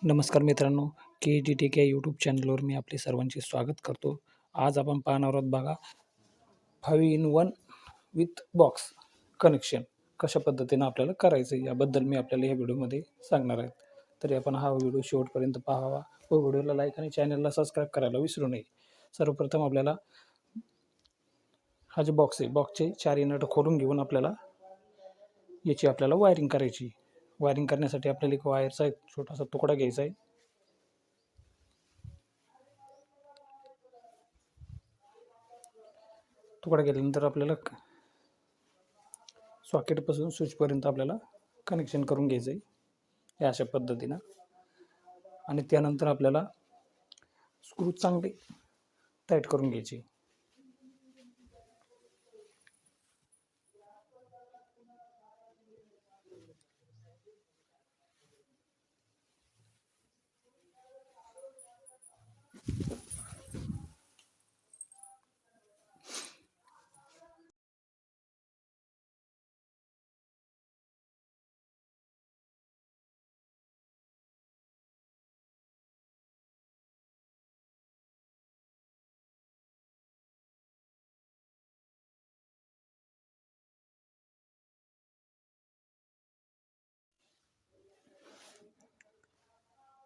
नमस्कार मित्रांनो, के यूट्यूब चॅनलवर मी आपले सर्वांचे स्वागत करतो. आज आपण पाहणार आहोत बघा 5-in-1 विथ बॉक्स कनेक्शन कशा पद्धतीनं आपल्याला करायचं आहे याबद्दल मी आपल्याला या व्हिडिओमध्ये सांगणार आहे. तरी आपण हा व्हिडिओ शेवटपर्यंत पाहावा व व्हिडिओला लाईक आणि चॅनलला सबस्क्राईब करायला विसरू नये. सर्वप्रथम आपल्याला हा जो बॉक्स आहे, बॉक्सचे 4 नट खोलून घेऊन याची आपल्याला वायरिंग करायची. वायरिंग करण्यासाठी आपल्याला एक वायरचा एक छोटासा तुकडा घ्यायचा आहे. तुकडा घेतल्यानंतर आपल्याला सॉकेटपासून स्विचपर्यंत आपल्याला कनेक्शन करून घ्यायचं आहे या अशा पद्धतीनं. आणि त्यानंतर आपल्याला स्क्रू चांगले टाईट करून घ्यायचे.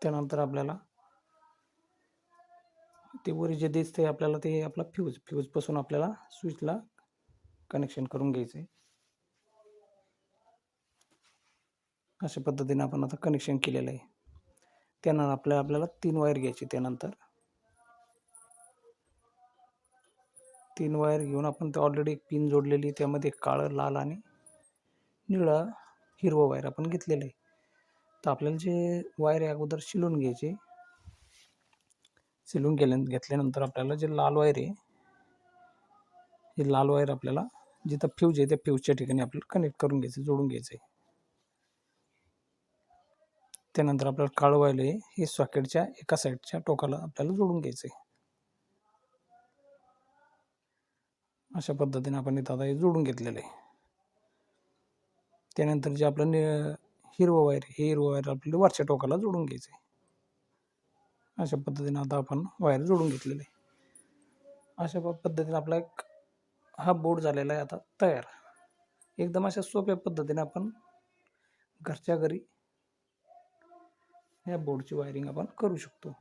त्यानंतर आपल्याला ते वर जे दिसते आपल्याला ते आपला फ्यूजपासून आपल्याला स्विचला कनेक्शन करून घ्यायचं आहे. अशा पद्धतीने आपण आता कनेक्शन केलेलं आहे. त्यानंतर आपल्याला 3 वायर घ्यायची. त्यानंतर 3 वायर घेऊन आपण तर ऑलरेडी एक पिन जोडलेली, त्यामध्ये काळं, लाल आणि निळं हिरवं वायर आपण घेतलेलं आहे. तर आपल्याला जे वायर आहे अगोदर शिलून घ्यायचे. शिलून घेतल्यानंतर आपल्याला जे लाल वायर आहे, हे लाल वायर आपल्याला जिथं फ्यूज आहे त्या फ्यूजच्या ठिकाणी आपल्याला कनेक्ट करून घ्यायचं, जोडून घ्यायचं आहे. त्यानंतर आपल्याला काळं वायर आहे हे सॉकेटच्या एका साईडच्या टोकाला आपल्याला जोडून घ्यायचं आहे. अशा पद्धतीने आपण इथं आता हे जोडून घेतलेलं आहे. त्यानंतर जे आपलं हिरवं वायर आहे, हे हिरवं वायर आपल्याला वरच्या टोकाला जोडून घ्यायचं आहे. अशा पद्धतीने आता आपण वायर जोडून घेतलेले आहे. अशा पद्धतीने आपला एक हा बोर्ड झालेला आहे आता तयार. एकदम अशा सोप्या पद्धतीने आपण घरच्या घरी या बोर्डची वायरिंग आपण करू शकतो.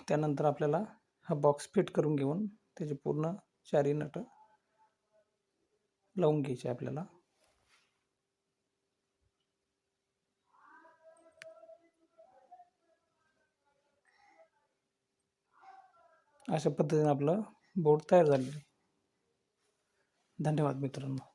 त्यानंतर आपल्याला हा बॉक्स फिट करून घेऊन त्याचे पूर्ण 4 नट लावून घ्यायचे आपल्याला. अशा पद्धतीने आपलं बोर्ड तयार झालेलं आहे. धन्यवाद मित्रांनो.